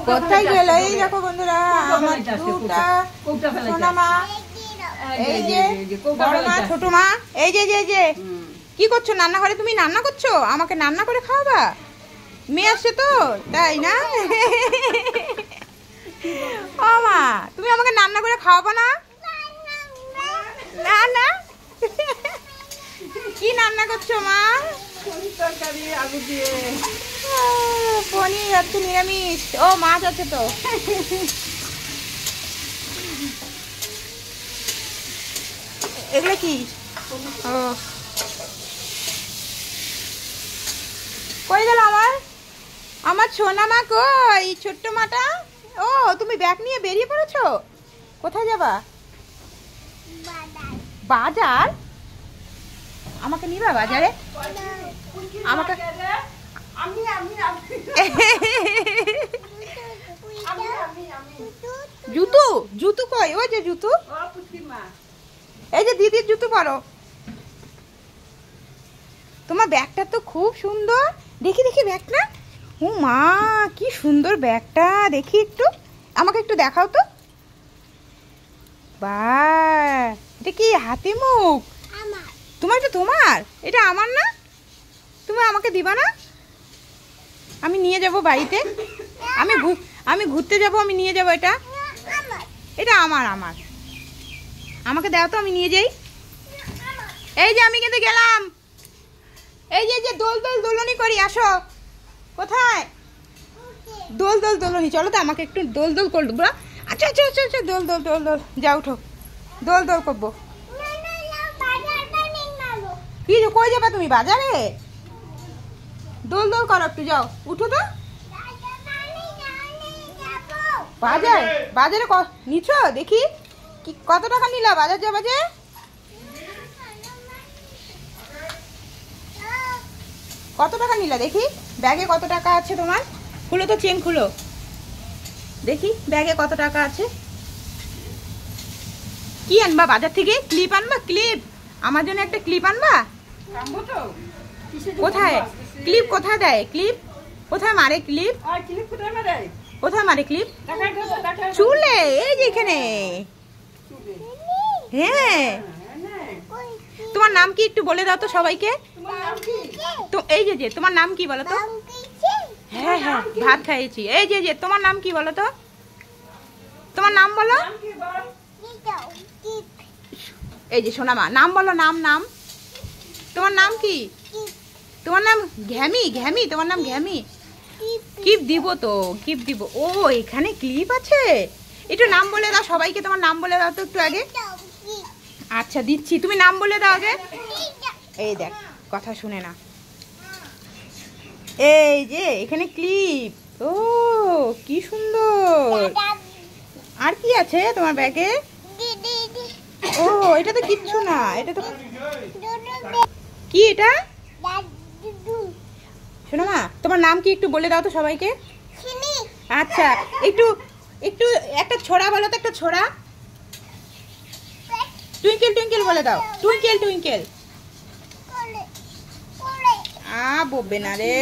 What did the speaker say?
কোথায় গেল? এই দেখো বন্ধুরা, আমার দুটা সোনা মা, এই যে বড় মা, ছোট মা, এই যে যে যে কি করছো? রান্নাঘরে তুমি রান্না করছো? আমাকে রান্না করে খাওয়াবা? মেয়ে আসছে তো, তাই না? ও মা, তুমি আমাকে রান্না করে খাওয়াবো না? না না, কি রান্না করছো মা? পনির হচ্ছে, নিরামিষ। ও মাছ আছে তো। এগুলো কি? ও কই গেল আমার সোনা মা? কই ছোট্ট মাটা? ও তুমি ব্যাগ নিয়ে বেরিয়ে পড়েছো? কোথায় যাবা? বাজার? আমাকে নিবা বাজারে? আমাকে জুতো? জুতো কই? ওই যে জুতো, এই যে দিদির জুতো পরো। তোমার ব্যাগটা তো খুব সুন্দর। দেখি দেখি ব্যাগটা। ও মা, কি সুন্দর ব্যাগটা! দেখি একটু, আমাকে একটু দেখাও তো। বাহ, এটা কি হাতি মুখ? তোমার? এটা তোমার? এটা আমার না? তুমি আমাকে দিবা না? আমি নিয়ে যাব বাড়িতে। আমি ঘুরতে যাব, আমি নিয়ে যাব। এটা এটা আমার আমার আমাকে দাও তো, আমি নিয়ে যাই। এই যে আমি কিন্তু গেলাম। এই যে যে দোল দোল দোলনি করি, আসো। কোথায়? দোল দোল দোলনি, চলো তো, আমাকে একটু দোল দোল করবো। আচ্ছা আচ্ছা আচ্ছা আচ্ছা, দোল দোল দোল দোল, যা উঠো, দোল দোল করবো। কি কই যাবা তুমি? বাজারে? দোল দোল করো একটু, যাও, উঠো তো। বাজার? বাজারে নিচ্ছ? দেখি কি কত টাকা নিলা বাজার যাবা যে? কত টাকা নিলা দেখি? ব্যাগে কত টাকা আছে তোমার? খুলো তো, চেন খুলো, দেখি ব্যাগে কত টাকা আছে। কি আনবা বাজার থেকে? ক্লিপ আনবা? ক্লিপ আমার জন্য একটা ক্লিপ আনবা? কোথায় ক্লিপ? কোথায় দেয় ক্লিপ? কোথায় মারে ক্লিপ? কোথায় মারে ক্লিপ? চুলে? এই যে এখানে। হ্যাঁ, তোমার নাম কি একটু বলে দাও তো সবাইকে। তো এই যে যে তোমার নাম কি বলো তো? হ্যাঁ হ্যাঁ, ভাত খাইয়েছি। এই যে যে তোমার নাম কি বলো তো? তোমার নাম বলো। এই যে সোনামা, নাম বলো, নাম নাম। তোমার নাম কি? তোমার নাম ঘ্যামি? ঘ্যামি? তোমার নাম ঘ্যামি? ক্লিপ দিব তো, ক্লিপ দিব। ও এখানে ক্লিপ আছে, একটু নাম বলে দাও সবাইকে। তোমার নাম বলে দাও তো একটু আগে। আচ্ছা দিচ্ছি, তুমি নাম বলে দাও আগে। এই দেখ, কথা শুনে না। এই যে এখানে ক্লিপ। ও কি সুন্দর। আর কি আছে তোমার ব্যাগে? ও এটা তো কিচ্ছু না, এটা তো কি? এটা শোনো মা, তোমার নাম কি একটু বলে দাও তো সবাইকে। আচ্ছা একটু একটু একটা ছোড়া বলো তো, একটা ছোড়া। টুইঙ্কেল টুইঙ্কেল বলে দাও, টুইঙ্কেল টুইঙ্কেল। বলবে না রে।